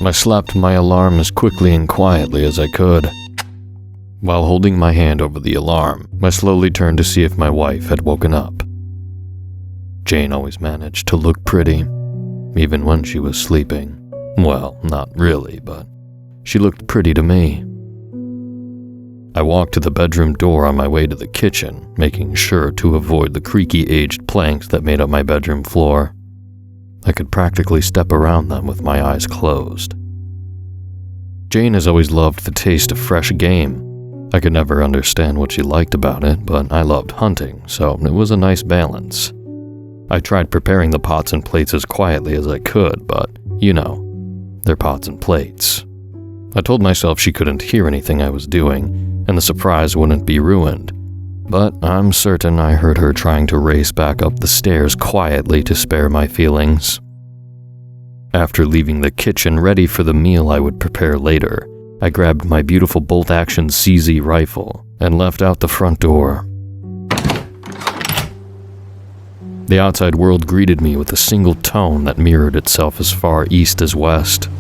I slapped my alarm as quickly and quietly as I could. While holding my hand over the alarm, I slowly turned to see if my wife had woken up. Jane always managed to look pretty, even when she was sleeping. Well, not really, but she looked pretty to me. I walked to the bedroom door on my way to the kitchen, making sure to avoid the creaky aged planks that made up my bedroom floor. I could practically step around them with my eyes closed. Jane has always loved the taste of fresh game. I could never understand what she liked about it, but I loved hunting, so it was a nice balance. I tried preparing the pots and plates as quietly as I could, but, you know, they're pots and plates. I told myself she couldn't hear anything I was doing, and the surprise wouldn't be ruined, but I'm certain I heard her trying to race back up the stairs quietly to spare my feelings. After leaving the kitchen ready for the meal I would prepare later, I grabbed my beautiful bolt-action CZ rifle and left out the front door. The outside world greeted me with a single tone that mirrored itself as far east as west.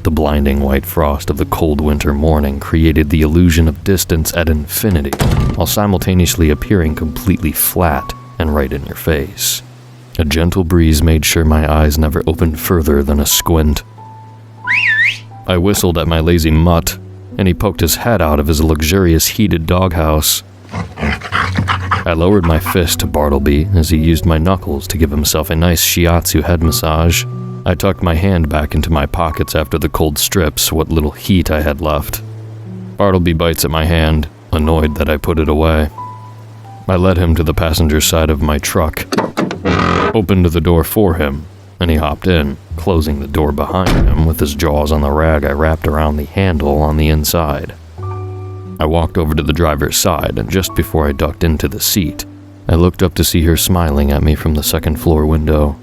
The blinding white frost of the cold winter morning created the illusion of distance at infinity, while simultaneously appearing completely flat and right in your face. A gentle breeze made sure my eyes never opened further than a squint. I whistled at my lazy mutt, and he poked his head out of his luxurious heated doghouse. I lowered my fist to Bartleby as he used my knuckles to give himself a nice shiatsu head massage. I tucked my hand back into my pockets after the cold strips what little heat I had left. Bartleby bites at my hand, annoyed that I put it away. I led him to the passenger side of my truck, opened the door for him, and he hopped in, closing the door behind him with his jaws on the rag I wrapped around the handle on the inside. I walked over to the driver's side, and just before I ducked into the seat, I looked up to see her smiling at me from the second-floor window.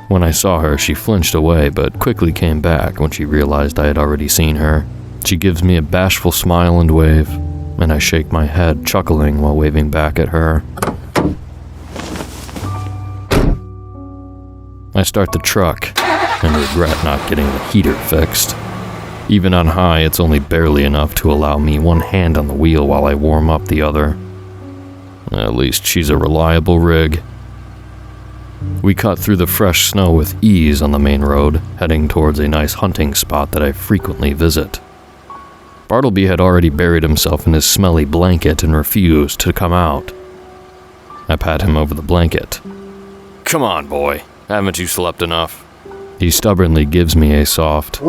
When I saw her, she flinched away, but quickly came back when she realized I had already seen her. She gives me a bashful smile and wave, and I shake my head, chuckling while waving back at her. I start the truck, and regret not getting the heater fixed. Even on high, it's only barely enough to allow me one hand on the wheel while I warm up the other. At least she's a reliable rig. We cut through the fresh snow with ease on the main road, heading towards a nice hunting spot that I frequently visit. Bartleby had already buried himself in his smelly blanket and refused to come out. I pat him over the blanket. "Come on, boy. Haven't you slept enough?" He stubbornly gives me a soft,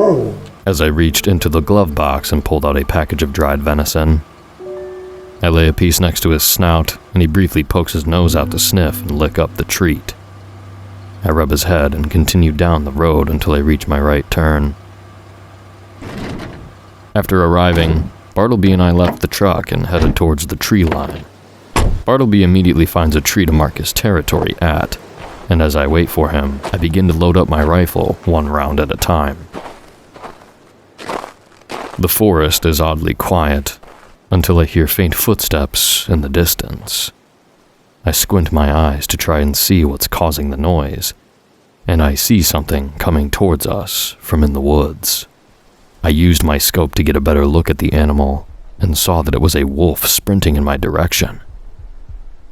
as I reached into the glove box and pulled out a package of dried venison. I lay a piece next to his snout, and he briefly pokes his nose out to sniff and lick up the treat. I rub his head and continue down the road until I reach my right turn. After arriving, Bartleby and I left the truck and headed towards the tree line. Bartleby immediately finds a tree to mark his territory at, and as I wait for him, I begin to load up my rifle one round at a time. The forest is oddly quiet, until I hear faint footsteps in the distance. I squint my eyes to try and see what's causing the noise, and I see something coming towards us from in the woods. I used my scope to get a better look at the animal, and saw that it was a wolf sprinting in my direction.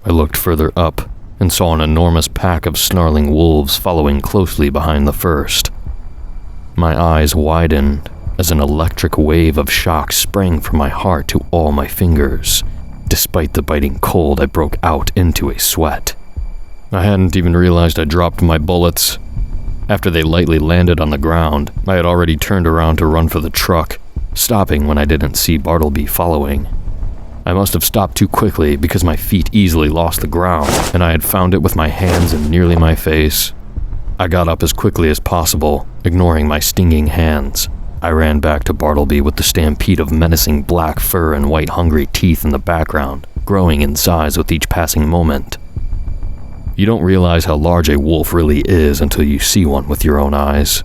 I looked further up, and saw an enormous pack of snarling wolves following closely behind the first. My eyes widened as an electric wave of shock sprang from my heart to all my fingers. Despite the biting cold, I broke out into a sweat. I hadn't even realized I dropped my bullets. After they lightly landed on the ground, I had already turned around to run for the truck, stopping when I didn't see Bartleby following. I must have stopped too quickly because my feet easily lost the ground, and I had found it with my hands in nearly my face. I got up as quickly as possible, ignoring my stinging hands. I ran back to Bartleby with the stampede of menacing black fur and white hungry teeth in the background, growing in size with each passing moment. You don't realize how large a wolf really is until you see one with your own eyes.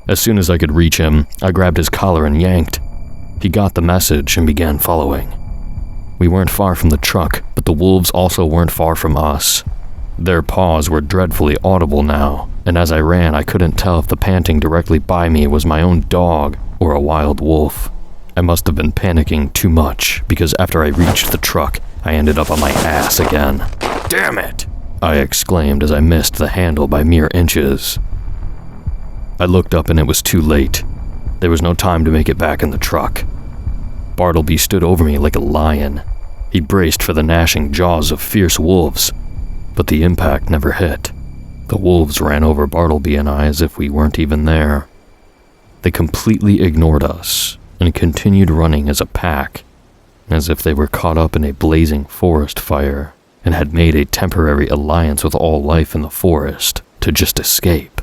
As soon as I could reach him, I grabbed his collar and yanked. He got the message and began following. We weren't far from the truck, but the wolves also weren't far from us. Their paws were dreadfully audible now, and as I ran, I couldn't tell if the panting directly by me was my own dog or a wild wolf. I must have been panicking too much, because after I reached the truck, I ended up on my ass again. "Damn it!" I exclaimed as I missed the handle by mere inches. I looked up and it was too late. There was no time to make it back in the truck. Bartleby stood over me like a lion. He braced for the gnashing jaws of fierce wolves, but the impact never hit. The wolves ran over Bartleby and I as if we weren't even there. They completely ignored us and continued running as a pack, as if they were caught up in a blazing forest fire and had made a temporary alliance with all life in the forest to just escape.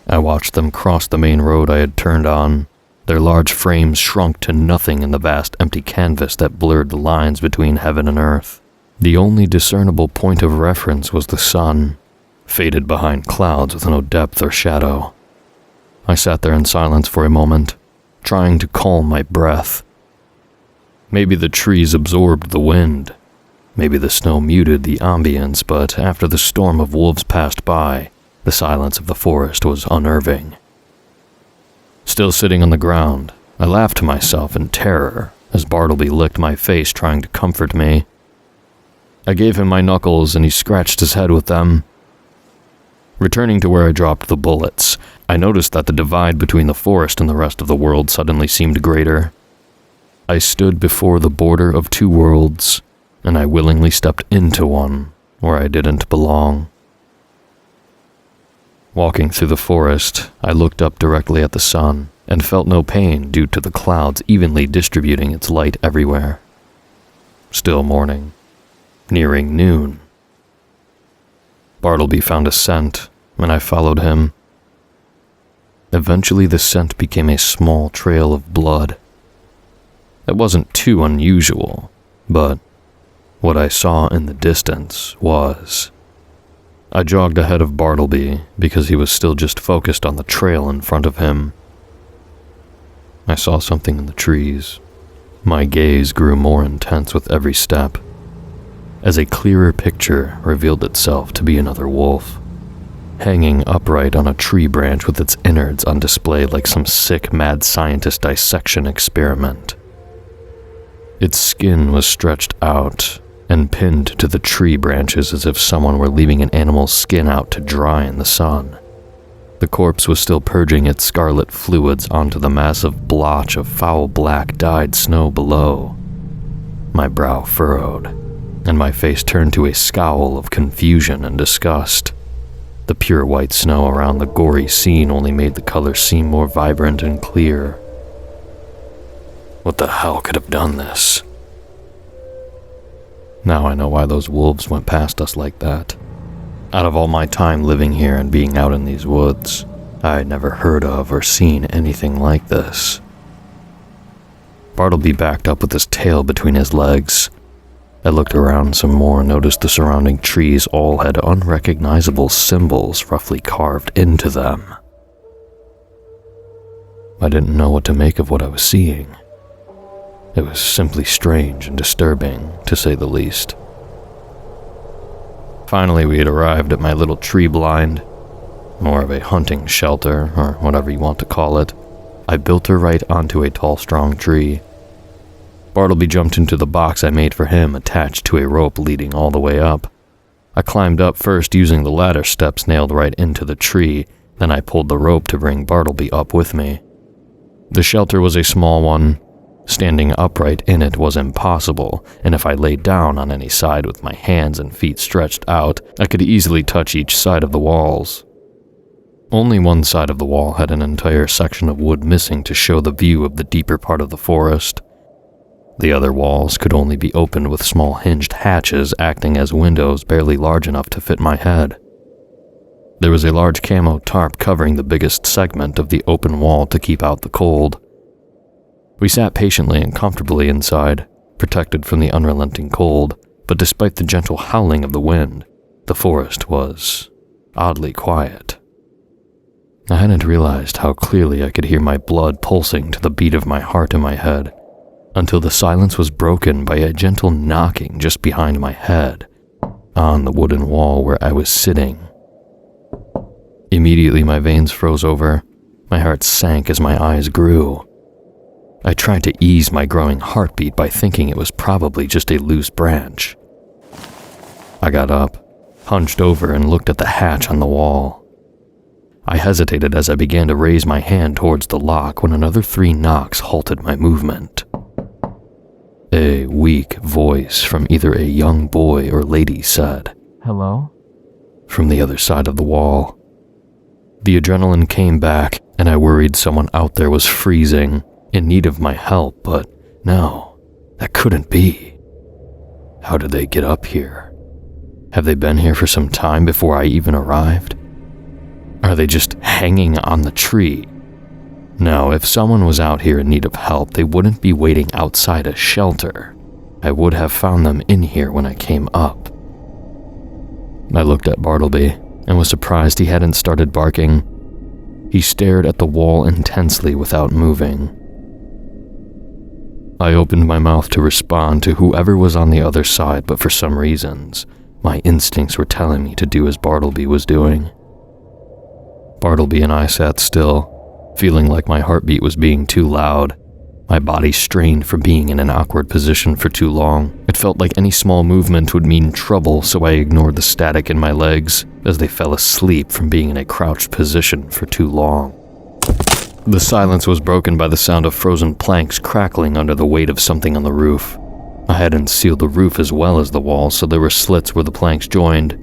I watched them cross the main road I had turned on. Their large frames shrunk to nothing in the vast empty canvas that blurred the lines between heaven and earth. The only discernible point of reference was the sun, faded behind clouds with no depth or shadow. I sat there in silence for a moment, trying to calm my breath. Maybe the trees absorbed the wind. Maybe the snow muted the ambience, but after the storm of wolves passed by, the silence of the forest was unnerving. Still sitting on the ground, I laughed to myself in terror as Bartleby licked my face trying to comfort me. I gave him my knuckles and he scratched his head with them. Returning to where I dropped the bullets, I noticed that the divide between the forest and the rest of the world suddenly seemed greater. I stood before the border of two worlds, and I willingly stepped into one where I didn't belong. Walking through the forest, I looked up directly at the sun and felt no pain due to the clouds evenly distributing its light everywhere. Still morning, nearing noon. Bartleby found a scent, and I followed him. Eventually the scent became a small trail of blood. It wasn't too unusual, but what I saw in the distance was. I jogged ahead of Bartleby because he was still just focused on the trail in front of him. I saw something in the trees. My gaze grew more intense with every step, as a clearer picture revealed itself to be another wolf, hanging upright on a tree branch with its innards on display like some sick mad scientist dissection experiment. Its skin was stretched out and pinned to the tree branches as if someone were leaving an animal's skin out to dry in the sun. The corpse was still purging its scarlet fluids onto the massive blotch of foul black dyed snow below. My brow furrowed, and my face turned to a scowl of confusion and disgust. The pure white snow around the gory scene only made the color seem more vibrant and clear. What the hell could have done this? Now I know why those wolves went past us like that. Out of all my time living here and being out in these woods, I had never heard of or seen anything like this. Bartleby backed up with his tail between his legs. I looked around some more and noticed the surrounding trees all had unrecognizable symbols roughly carved into them. I didn't know what to make of what I was seeing. It was simply strange and disturbing, to say the least. Finally, we had arrived at my little tree blind, more of a hunting shelter, or whatever you want to call it. I built her right onto a tall, strong tree. Bartleby jumped into the box I made for him, attached to a rope leading all the way up. I climbed up first using the ladder steps nailed right into the tree, then I pulled the rope to bring Bartleby up with me. The shelter was a small one. Standing upright in it was impossible, and if I laid down on any side with my hands and feet stretched out, I could easily touch each side of the walls. Only one side of the wall had an entire section of wood missing to show the view of the deeper part of the forest. The other walls could only be opened with small hinged hatches acting as windows barely large enough to fit my head. There was a large camo tarp covering the biggest segment of the open wall to keep out the cold. We sat patiently and comfortably inside, protected from the unrelenting cold, but despite the gentle howling of the wind, the forest was oddly quiet. I hadn't realized how clearly I could hear my blood pulsing to the beat of my heart in my head, until the silence was broken by a gentle knocking just behind my head, on the wooden wall where I was sitting. Immediately my veins froze over. My heart sank as my eyes grew. I tried to ease my growing heartbeat by thinking it was probably just a loose branch. I got up, hunched over, and looked at the hatch on the wall. I hesitated as I began to raise my hand towards the lock when another 3 knocks halted my movement. A weak voice from either a young boy or lady said, "Hello?" from the other side of the wall. The adrenaline came back, and I worried someone out there was freezing, in need of my help, but no, that couldn't be. How did they get up here? Have they been here for some time before I even arrived? Are they just hanging on the tree? No, if someone was out here in need of help, they wouldn't be waiting outside a shelter. I would have found them in here when I came up. I looked at Bartleby and was surprised he hadn't started barking. He stared at the wall intensely without moving. I opened my mouth to respond to whoever was on the other side, but for some reasons, my instincts were telling me to do as Bartleby was doing. Bartleby and I sat still, feeling like my heartbeat was being too loud. My body strained from being in an awkward position for too long. It felt like any small movement would mean trouble, so I ignored the static in my legs as they fell asleep from being in a crouched position for too long. The silence was broken by the sound of frozen planks crackling under the weight of something on the roof. I hadn't sealed the roof as well as the walls, so there were slits where the planks joined.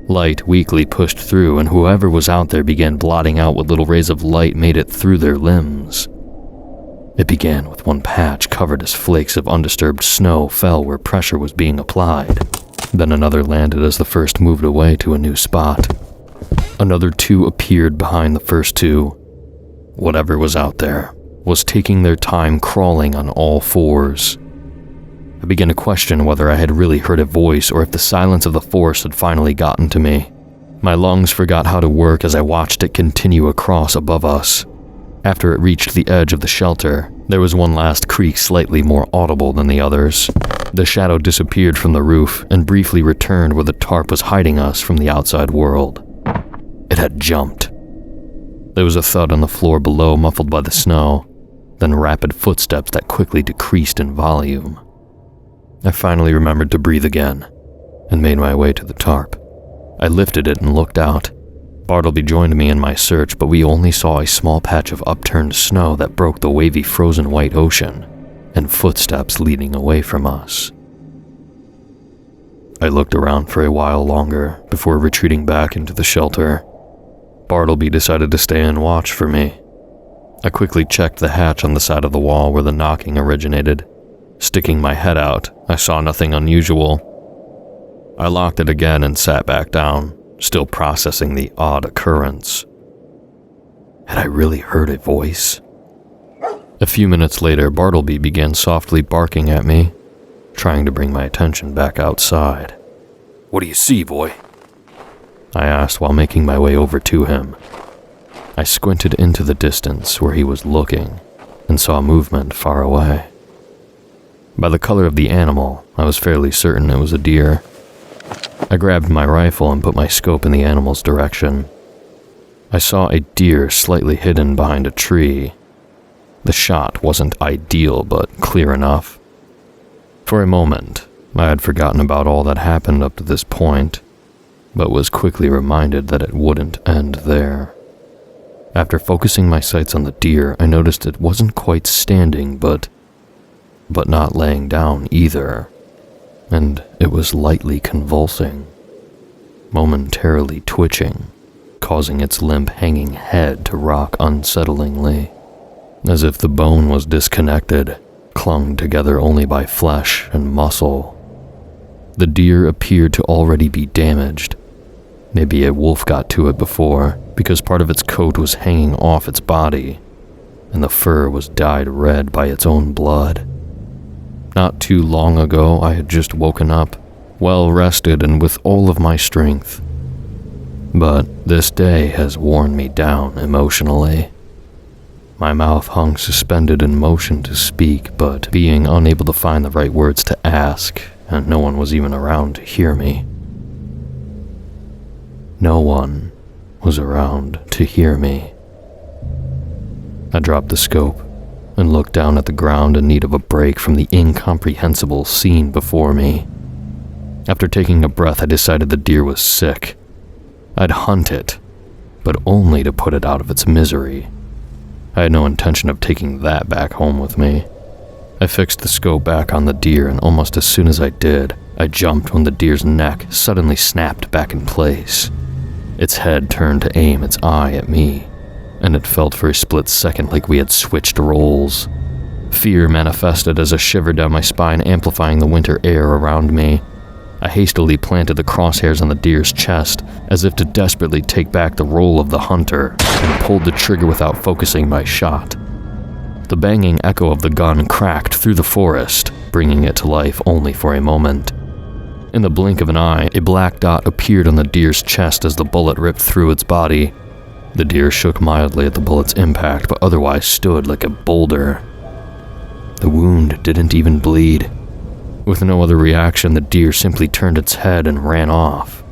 Light weakly pushed through, and whoever was out there began blotting out what little rays of light made it through their limbs. It began with one patch covered as flakes of undisturbed snow fell where pressure was being applied. Then another landed as the first moved away to a new spot. Another 2 appeared behind the first 2. Whatever was out there was taking their time crawling on all 4s. I began to question whether I had really heard a voice or if the silence of the forest had finally gotten to me. My lungs forgot how to work as I watched it continue across above us. After it reached the edge of the shelter, there was one last creak slightly more audible than the others. The shadow disappeared from the roof and briefly returned where the tarp was hiding us from the outside world. It had jumped. There was a thud on the floor below, muffled by the snow, then rapid footsteps that quickly decreased in volume. I finally remembered to breathe again and made my way to the tarp. I lifted it and looked out. Bartleby joined me in my search, but we only saw a small patch of upturned snow that broke the wavy frozen white ocean and footsteps leading away from us. I looked around for a while longer before retreating back into the shelter. Bartleby decided to stay and watch for me. I quickly checked the hatch on the side of the wall where the knocking originated. Sticking my head out, I saw nothing unusual. I locked it again and sat back down, still processing the odd occurrence. Had I really heard a voice? A few minutes later, Bartleby began softly barking at me, trying to bring my attention back outside. "What do you see, boy?" I asked while making my way over to him. I squinted into the distance where he was looking and saw movement far away. By the color of the animal, I was fairly certain it was a deer. I grabbed my rifle and put my scope in the animal's direction. I saw a deer slightly hidden behind a tree. The shot wasn't ideal, but clear enough. For a moment, I had forgotten about all that happened up to this point, but was quickly reminded that it wouldn't end there. After focusing my sights on the deer, I noticed it wasn't quite standing, but not laying down either, and it was lightly convulsing, momentarily twitching, causing its limp hanging head to rock unsettlingly, as if the bone was disconnected, clung together only by flesh and muscle. The deer appeared to already be damaged. Maybe a wolf got to it before, because part of its coat was hanging off its body, and the fur was dyed red by its own blood. Not too long ago, I had just woken up, well rested and with all of my strength. But this day has worn me down emotionally. My mouth hung suspended in motion to speak, but being unable to find the right words to ask, and no one was even around to hear me. No one was around to hear me. I dropped the scope and looked down at the ground in need of a break from the incomprehensible scene before me. After taking a breath, I decided the deer was sick. I'd hunt it, but only to put it out of its misery. I had no intention of taking that back home with me. I fixed the scope back on the deer, and almost as soon as I did, I jumped when the deer's neck suddenly snapped back in place. Its head turned to aim its eye at me, and it felt for a split second like we had switched roles. Fear manifested as a shiver down my spine, amplifying the winter air around me. I hastily planted the crosshairs on the deer's chest, as if to desperately take back the role of the hunter, and pulled the trigger without focusing my shot. The banging echo of the gun cracked through the forest, bringing it to life only for a moment. In the blink of an eye, a black dot appeared on the deer's chest as the bullet ripped through its body. The deer shook mildly at the bullet's impact, but otherwise stood like a boulder. The wound didn't even bleed. With no other reaction, the deer simply turned its head and ran off.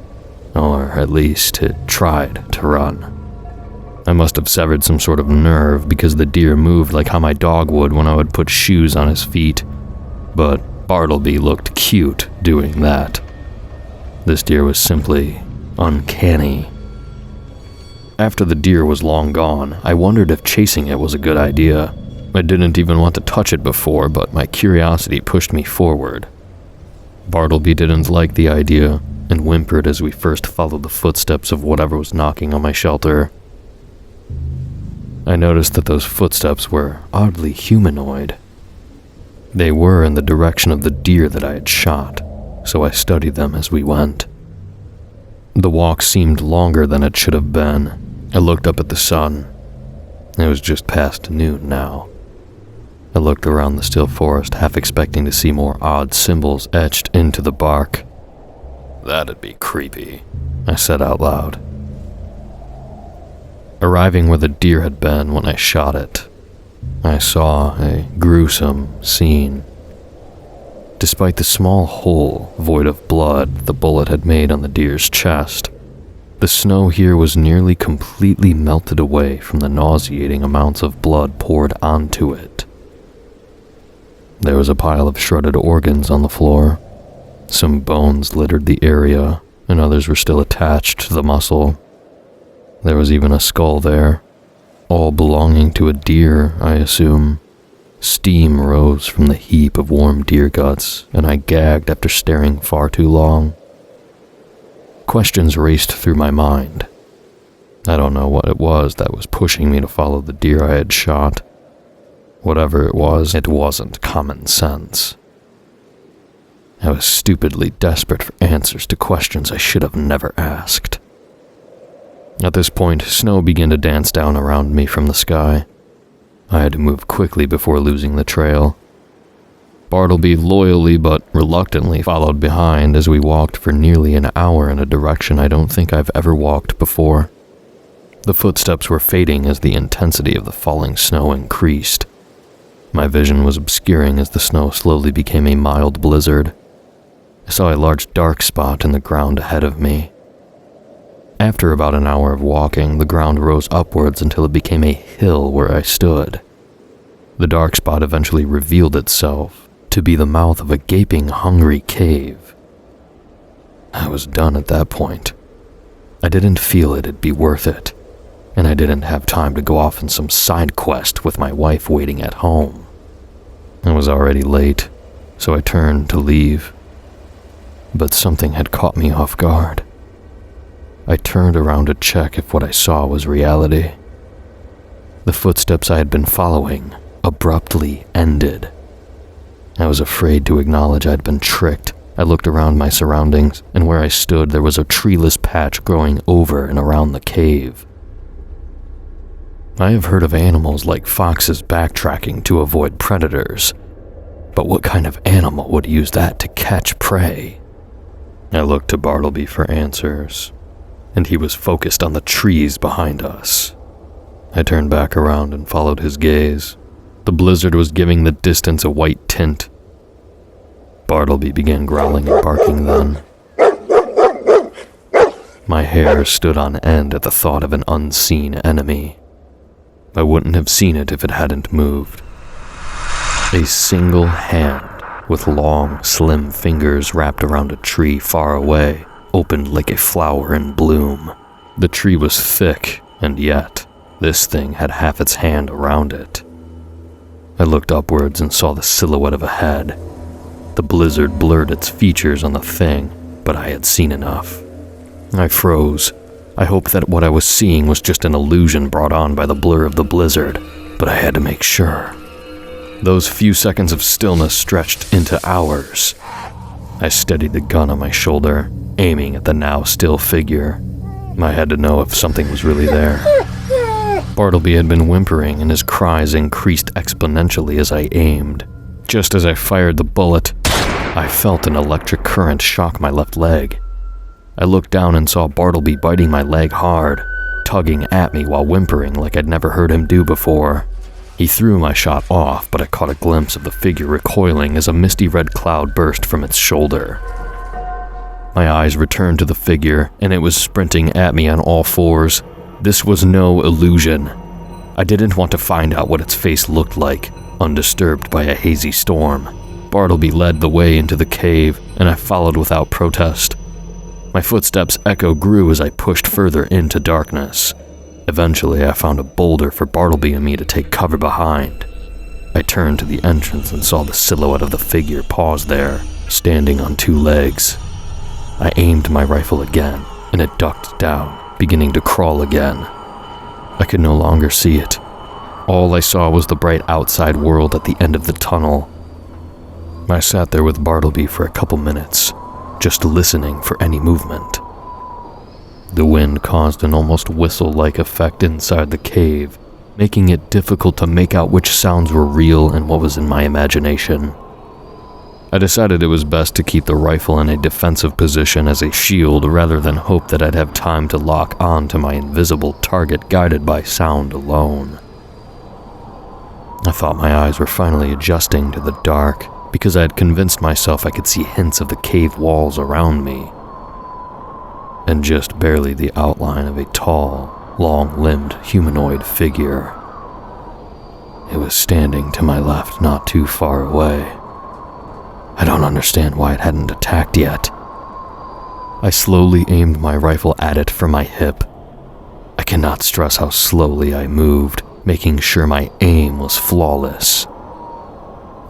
Or at least, it tried to run. I must have severed some sort of nerve, because the deer moved like how my dog would when I would put shoes on his feet. But Bartleby looked cute doing that. This deer was simply uncanny. After the deer was long gone, I wondered if chasing it was a good idea. I didn't even want to touch it before, but my curiosity pushed me forward. Bartleby didn't like the idea, and whimpered as we first followed the footsteps of whatever was knocking on my shelter. I noticed that those footsteps were oddly humanoid. They were in the direction of the deer that I had shot, so I studied them as we went. The walk seemed longer than it should have been. I looked up at the sun. It was just past noon now. I looked around the still forest, half expecting to see more odd symbols etched into the bark. That'd be creepy, I said out loud. Arriving where the deer had been when I shot it, I saw a gruesome scene. Despite the small hole void of blood the bullet had made on the deer's chest, the snow here was nearly completely melted away from the nauseating amounts of blood poured onto it. There was a pile of shredded organs on the floor. Some bones littered the area, and others were still attached to the muscle. There was even a skull there, all belonging to a deer, I assume. Steam rose from the heap of warm deer guts, and I gagged after staring far too long. Questions raced through my mind. I don't know what it was that was pushing me to follow the deer I had shot. Whatever it wasn't common sense. I was stupidly desperate for answers to questions I should have never asked. At this point, snow began to dance down around me from the sky. I had to move quickly before losing the trail. Bartleby loyally but reluctantly followed behind as we walked for nearly an hour in a direction I don't think I've ever walked before. The footsteps were fading as the intensity of the falling snow increased. My vision was obscuring as the snow slowly became a mild blizzard. I saw a large dark spot in the ground ahead of me. After about an hour of walking, the ground rose upwards until it became a hill where I stood. The dark spot eventually revealed itself to be the mouth of a gaping, hungry cave. I was done at that point. I didn't feel it'd be worth it, and I didn't have time to go off on some side quest with my wife waiting at home. It was already late, so I turned to leave. But something had caught me off guard. I turned around to check if what I saw was reality. The footsteps I had been following abruptly ended. I was afraid to acknowledge I'd been tricked. I looked around my surroundings, and where I stood there was a treeless patch growing over and around the cave. I have heard of animals like foxes backtracking to avoid predators, but what kind of animal would use that to catch prey? I looked to Bartleby for answers, and he was focused on the trees behind us. I turned back around and followed his gaze. The blizzard was giving the distance a white tint. Bartleby began growling and barking then. My hair stood on end at the thought of an unseen enemy. I wouldn't have seen it if it hadn't moved. A single hand, with long, slim fingers wrapped around a tree far away, opened like a flower in bloom. The tree was thick, and yet, this thing had half its hand around it. I looked upwards and saw the silhouette of a head. The blizzard blurred its features on the thing, but I had seen enough. I froze. I hoped that what I was seeing was just an illusion brought on by the blur of the blizzard, but I had to make sure. Those few seconds of stillness stretched into hours. I steadied the gun on my shoulder, aiming at the now still figure. I had to know if something was really there. Bartleby had been whimpering, and his cries increased exponentially as I aimed. Just as I fired the bullet, I felt an electric current shock my left leg. I looked down and saw Bartleby biting my leg hard, tugging at me while whimpering like I'd never heard him do before. He threw my shot off, but I caught a glimpse of the figure recoiling as a misty red cloud burst from its shoulder. My eyes returned to the figure, and it was sprinting at me on all fours. This was no illusion. I didn't want to find out what its face looked like, undisturbed by a hazy storm. Bartleby led the way into the cave, and I followed without protest. My footsteps' echo grew as I pushed further into darkness. Eventually, I found a boulder for Bartleby and me to take cover behind. I turned to the entrance and saw the silhouette of the figure pause there, standing on two legs. I aimed my rifle again, and it ducked down, beginning to crawl again. I could no longer see it. All I saw was the bright outside world at the end of the tunnel. I sat there with Bartleby for a couple minutes, just listening for any movement. The wind caused an almost whistle-like effect inside the cave, making it difficult to make out which sounds were real and what was in my imagination. I decided it was best to keep the rifle in a defensive position as a shield rather than hope that I'd have time to lock on to my invisible target guided by sound alone. I thought my eyes were finally adjusting to the dark because I had convinced myself I could see hints of the cave walls around me, and just barely the outline of a tall, long-limbed humanoid figure. It was standing to my left not too far away. I don't understand why it hadn't attacked yet. I slowly aimed my rifle at it from my hip. I cannot stress how slowly I moved, making sure my aim was flawless.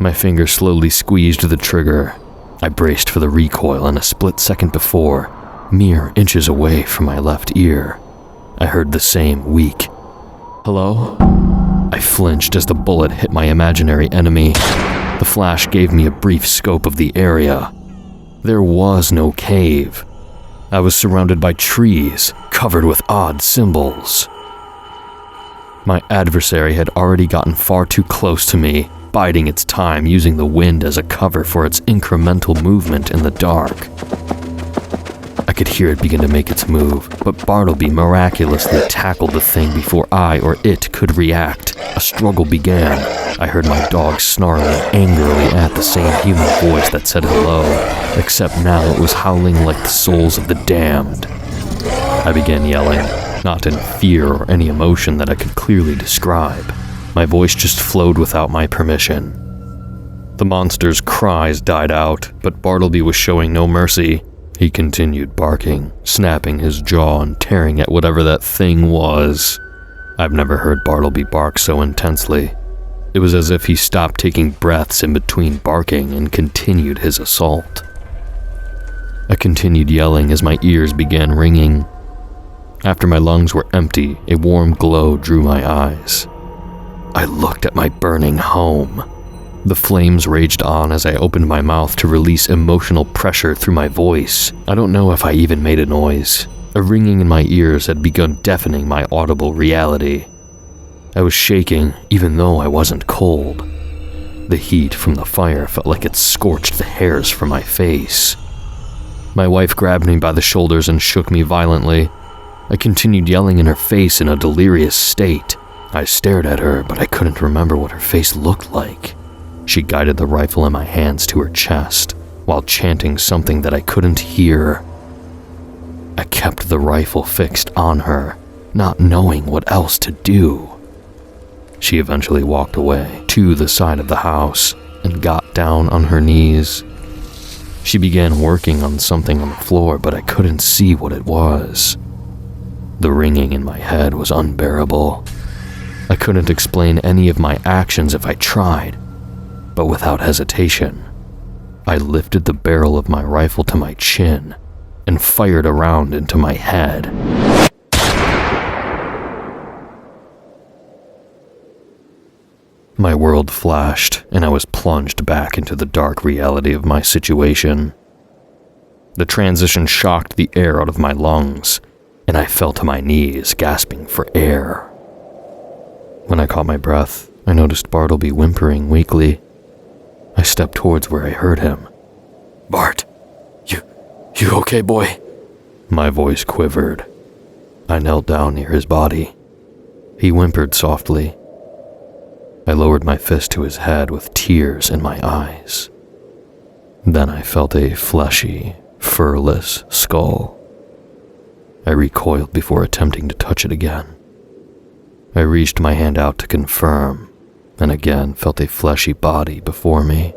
My finger slowly squeezed the trigger. I braced for the recoil, and a split second before, mere inches away from my left ear, I heard the same weak "Hello?" I flinched as the bullet hit my imaginary enemy. The flash gave me a brief scope of the area. There was no cave. I was surrounded by trees, covered with odd symbols. My adversary had already gotten far too close to me, biding its time, using the wind as a cover for its incremental movement in the dark. I could hear it begin to make its move, but Bartleby miraculously tackled the thing before I or it could react. A struggle began. I heard my dog snarling angrily at the same human voice that said hello, except now it was howling like the souls of the damned. I began yelling, not in fear or any emotion that I could clearly describe. My voice just flowed without my permission. The monster's cries died out, but Bartleby was showing no mercy. He continued barking, snapping his jaw and tearing at whatever that thing was. I've never heard Bartleby bark so intensely. It was as if he stopped taking breaths in between barking and continued his assault. I continued yelling as my ears began ringing. After my lungs were empty, a warm glow drew my eyes. I looked at my burning home. The flames raged on as I opened my mouth to release emotional pressure through my voice. I don't know if I even made a noise. A ringing in my ears had begun deafening my audible reality. I was shaking, even though I wasn't cold. The heat from the fire felt like it scorched the hairs from my face. My wife grabbed me by the shoulders and shook me violently. I continued yelling in her face in a delirious state. I stared at her, but I couldn't remember what her face looked like. She guided the rifle in my hands to her chest, while chanting something that I couldn't hear. I kept the rifle fixed on her, not knowing what else to do. She eventually walked away to the side of the house and got down on her knees. She began working on something on the floor, but I couldn't see what it was. The ringing in my head was unbearable. I couldn't explain any of my actions if I tried, but without hesitation, I lifted the barrel of my rifle to my chin and fired a round into my head. My world flashed, and I was plunged back into the dark reality of my situation. The transition shocked the air out of my lungs, and I fell to my knees, gasping for air. When I caught my breath, I noticed Bartleby whimpering weakly. I stepped towards where I heard him. "Bart, you okay, boy?" My voice quivered. I knelt down near his body. He whimpered softly. I lowered my fist to his head with tears in my eyes. Then I felt a fleshy, furless skull. I recoiled before attempting to touch it again. I reached my hand out to confirm, and again felt a fleshy body before me.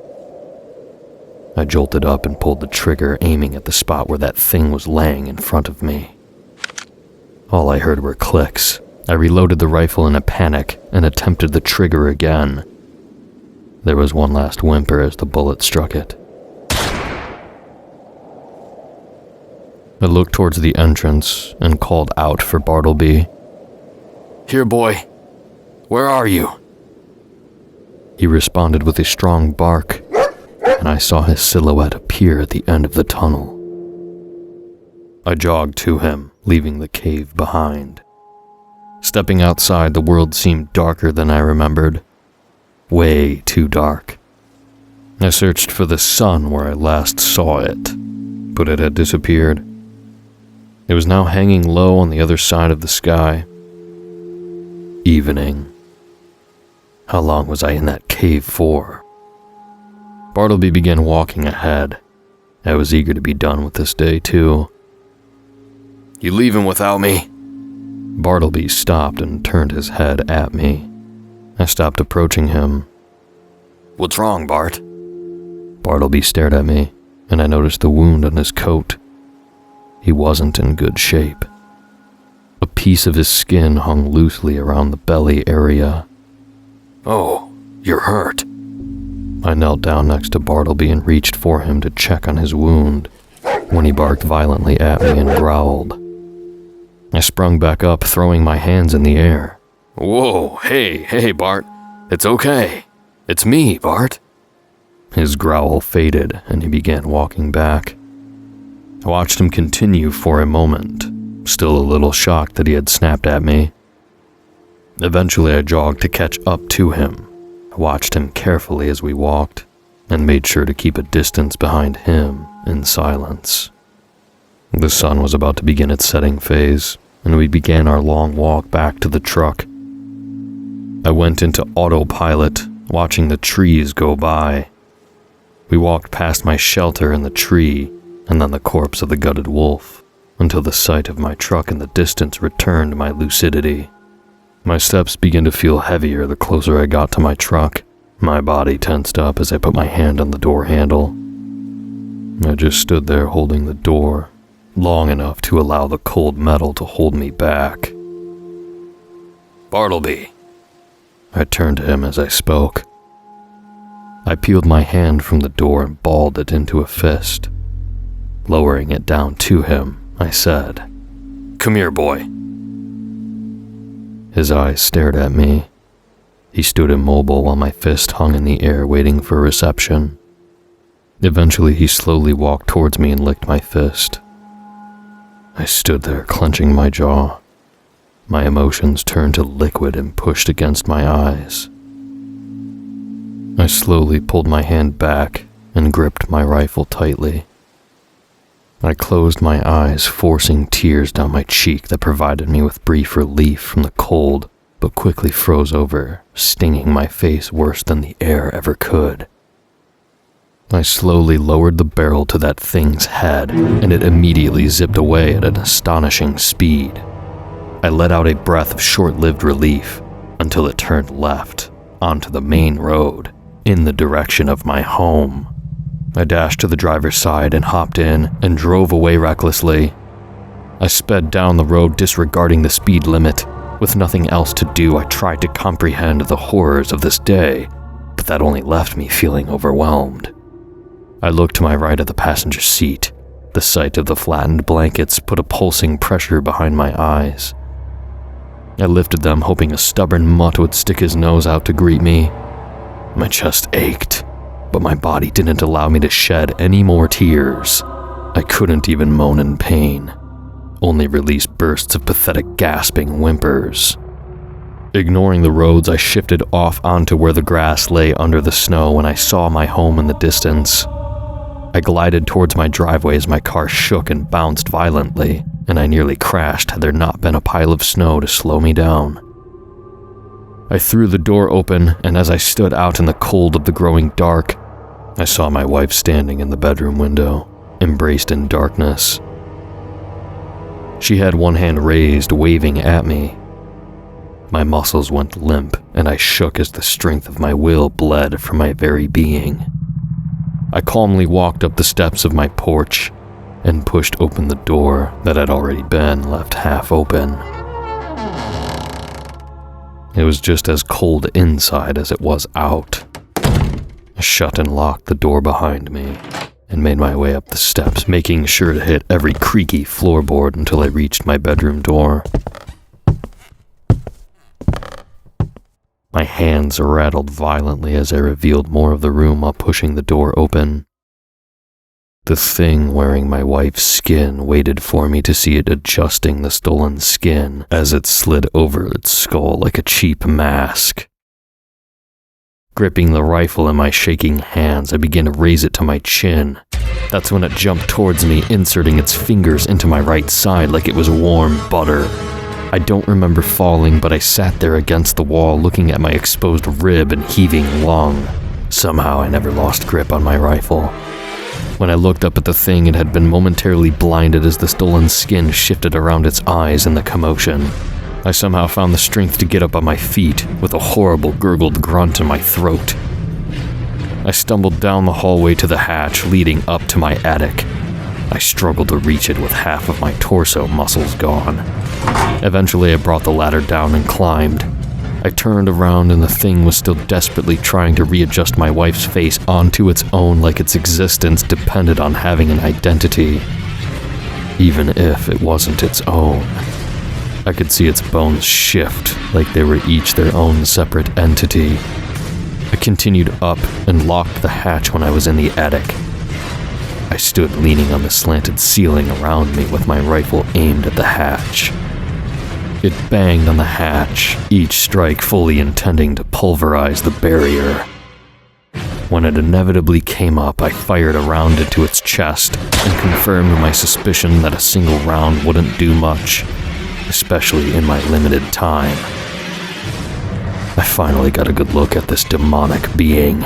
I jolted up and pulled the trigger, aiming at the spot where that thing was laying in front of me. All I heard were clicks. I reloaded the rifle in a panic and attempted the trigger again. There was one last whimper as the bullet struck it. I looked towards the entrance and called out for Bartleby. "Here, boy. Where are you?" He responded with a strong bark, and I saw his silhouette appear at the end of the tunnel. I jogged to him, leaving the cave behind. Stepping outside, the world seemed darker than I remembered. Way too dark. I searched for the sun where I last saw it, but it had disappeared. It was now hanging low on the other side of the sky. Evening. How long was I in that cave for? Bartleby began walking ahead. I was eager to be done with this day, too. "You leaving without me?" Bartleby stopped and turned his head at me. I stopped approaching him. "What's wrong, Bart?" Bartleby stared at me, and I noticed the wound on his coat. He wasn't in good shape. A piece of his skin hung loosely around the belly area. "Oh, you're hurt." I knelt down next to Bartleby and reached for him to check on his wound, when he barked violently at me and growled. I sprung back up, throwing my hands in the air. "Whoa, hey, Bart. It's okay. It's me, Bart." His growl faded, and he began walking back. I watched him continue for a moment, still a little shocked that he had snapped at me. Eventually, I jogged to catch up to him. I watched him carefully as we walked, and made sure to keep a distance behind him in silence. The sun was about to begin its setting phase, and we began our long walk back to the truck. I went into autopilot, watching the trees go by. We walked past my shelter in the tree, and then the corpse of the gutted wolf, until the sight of my truck in the distance returned my lucidity. My steps began to feel heavier the closer I got to my truck. My body tensed up as I put my hand on the door handle. I just stood there holding the door, long enough to allow the cold metal to hold me back. "Bartleby." I turned to him as I spoke. I peeled my hand from the door and balled it into a fist. Lowering it down to him, I said, "Come here, boy." His eyes stared at me. He stood immobile while my fist hung in the air waiting for reception. Eventually, he slowly walked towards me and licked my fist. I stood there clenching my jaw. My emotions turned to liquid and pushed against my eyes. I slowly pulled my hand back and gripped my rifle tightly. I closed my eyes, forcing tears down my cheek that provided me with brief relief from the cold, but quickly froze over, stinging my face worse than the air ever could. I slowly lowered the barrel to that thing's head, and it immediately zipped away at an astonishing speed. I let out a breath of short-lived relief until it turned left onto the main road in the direction of my home. I dashed to the driver's side and hopped in and drove away recklessly. I sped down the road disregarding the speed limit. With nothing else to do, I tried to comprehend the horrors of this day, but that only left me feeling overwhelmed. I looked to my right at the passenger seat. The sight of the flattened blankets put a pulsing pressure behind my eyes. I lifted them, hoping a stubborn mutt would stick his nose out to greet me. My chest ached, but my body didn't allow me to shed any more tears. I couldn't even moan in pain, only release bursts of pathetic gasping whimpers. Ignoring the roads, I shifted off onto where the grass lay under the snow when I saw my home in the distance. I glided towards my driveway as my car shook and bounced violently, and I nearly crashed had there not been a pile of snow to slow me down. I threw the door open, and as I stood out in the cold of the growing dark, I saw my wife standing in the bedroom window, embraced in darkness. She had one hand raised, waving at me. My muscles went limp, and I shook as the strength of my will bled from my very being. I calmly walked up the steps of my porch and pushed open the door that had already been left half open. It was just as cold inside as it was out. I shut and locked the door behind me and made my way up the steps, making sure to hit every creaky floorboard until I reached my bedroom door. My hands rattled violently as I revealed more of the room while pushing the door open. The thing wearing my wife's skin waited for me to see it adjusting the stolen skin as it slid over its skull like a cheap mask. Gripping the rifle in my shaking hands, I began to raise it to my chin. That's when it jumped towards me, inserting its fingers into my right side like it was warm butter. I don't remember falling, but I sat there against the wall looking at my exposed rib and heaving lung. Somehow I never lost grip on my rifle. When I looked up at the thing, it had been momentarily blinded as the stolen skin shifted around its eyes in the commotion. I somehow found the strength to get up on my feet with a horrible gurgled grunt in my throat. I stumbled down the hallway to the hatch leading up to my attic. I struggled to reach it with half of my torso muscles gone. Eventually, I brought the ladder down and climbed. I turned around and the thing was still desperately trying to readjust my wife's face onto its own like its existence depended on having an identity, even if it wasn't its own. I could see its bones shift like they were each their own separate entity. I continued up and locked the hatch when I was in the attic. I stood leaning on the slanted ceiling around me with my rifle aimed at the hatch. It banged on the hatch, each strike fully intending to pulverize the barrier. When it inevitably came up, I fired a round into its chest and confirmed my suspicion that a single round wouldn't do much, especially in my limited time. I finally got a good look at this demonic being.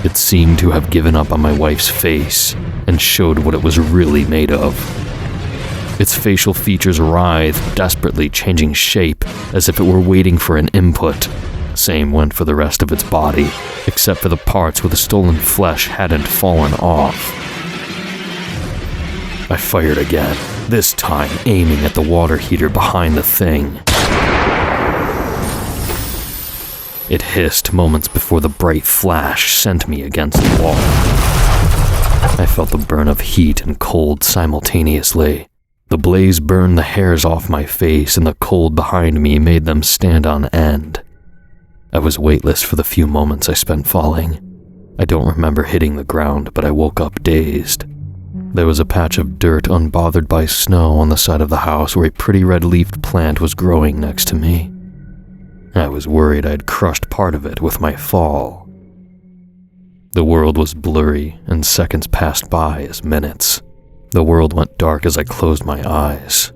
It seemed to have given up on my wife's face and showed what it was really made of. Its facial features writhed, desperately changing shape as if it were waiting for an input. Same went for the rest of its body, except for the parts where the stolen flesh hadn't fallen off. I fired again, this time aiming at the water heater behind the thing. It hissed moments before the bright flash sent me against the wall. I felt the burn of heat and cold simultaneously. The blaze burned the hairs off my face, and the cold behind me made them stand on end. I was weightless for the few moments I spent falling. I don't remember hitting the ground, but I woke up dazed. There was a patch of dirt unbothered by snow on the side of the house where a pretty red-leafed plant was growing next to me. I was worried I'd crushed part of it with my fall. The world was blurry, and seconds passed by as minutes. The world went dark as I closed my eyes.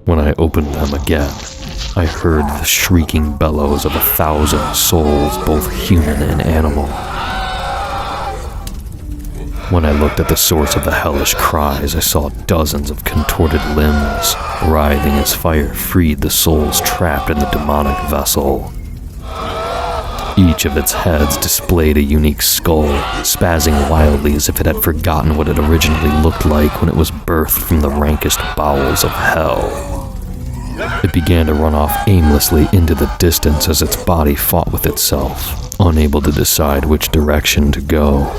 When I opened them again, I heard the shrieking bellows of 1,000 souls, both human and animal. When I looked at the source of the hellish cries, I saw dozens of contorted limbs, writhing as fire freed the souls trapped in the demonic vessel. Each of its heads displayed a unique skull, spazzing wildly as if it had forgotten what it originally looked like when it was birthed from the rankest bowels of hell. It began to run off aimlessly into the distance as its body fought with itself, unable to decide which direction to go.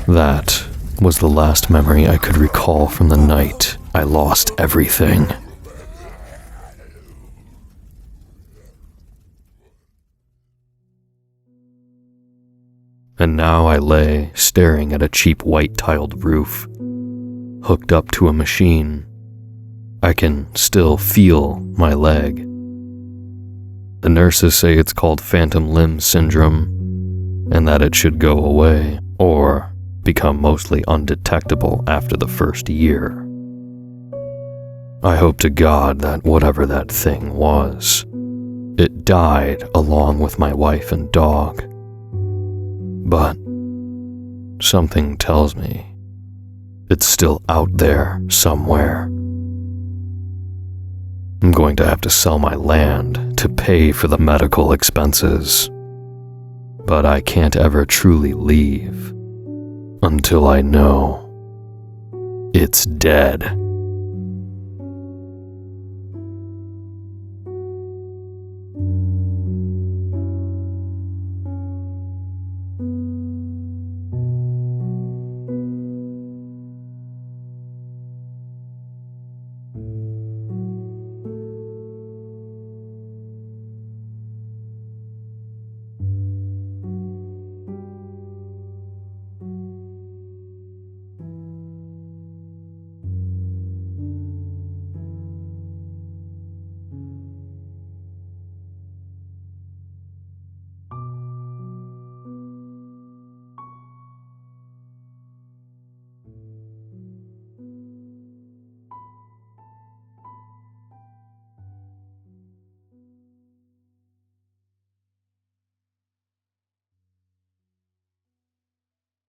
That was the last memory I could recall from the night I lost everything. And now I lay staring at a cheap white-tiled roof, hooked up to a machine. I can still feel my leg. The nurses say it's called phantom limb syndrome, and that it should go away, or become mostly undetectable after the first year. I hope to God that whatever that thing was, it died along with my wife and dog. But something tells me it's still out there somewhere. I'm going to have to sell my land to pay for the medical expenses. But I can't ever truly leave until I know it's dead.